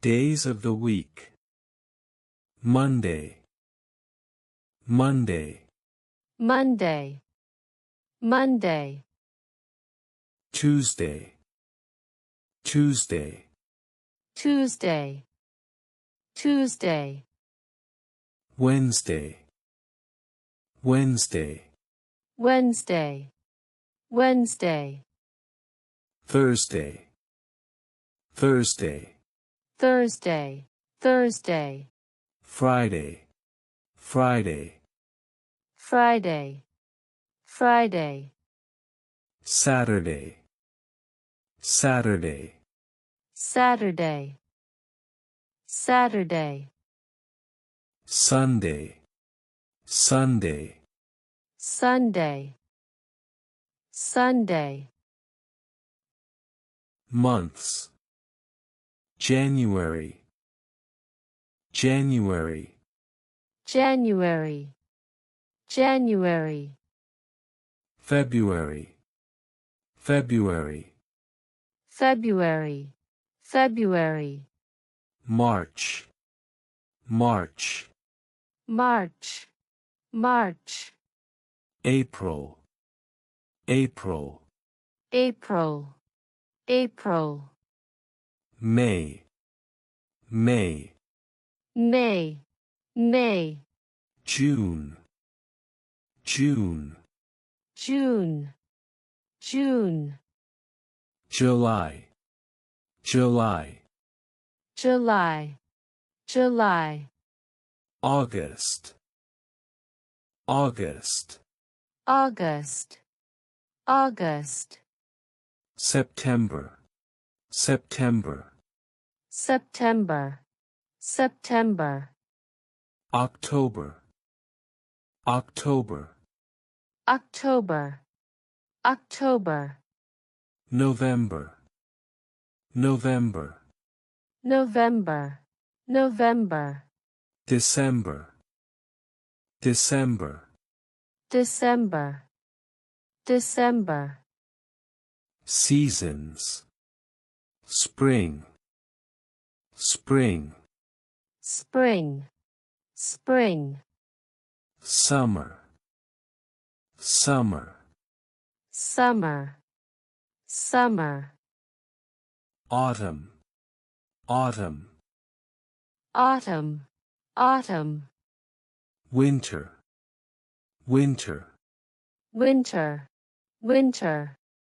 Days of the week. Monday, Monday. Monday, Monday. Tuesday, Tuesday. Tuesday, Tuesday. Wednesday, Wednesday. Wednesday, Wednesday. Thursday, Thursday. Thursday, Thursday. Friday, Friday. Friday, Friday. Saturday, Saturday. Saturday, Saturday. Sunday, Sunday. Sunday, Sunday. Months. January, January. January, January. February, February. February, February. March, March. March, March. April, April. April, April. May, May. May, May. June, June. June, June. July, July. July, July. August, August. August, August. September, September. September, September. October, October. October, October. November, November. November, November. December, December. December, December. Seasons. Spring, spring. Spring, spring. Summer, summer. Summer, summer. Autumn, autumn. Autumn, autumn. Winter, winter. Winter, winter.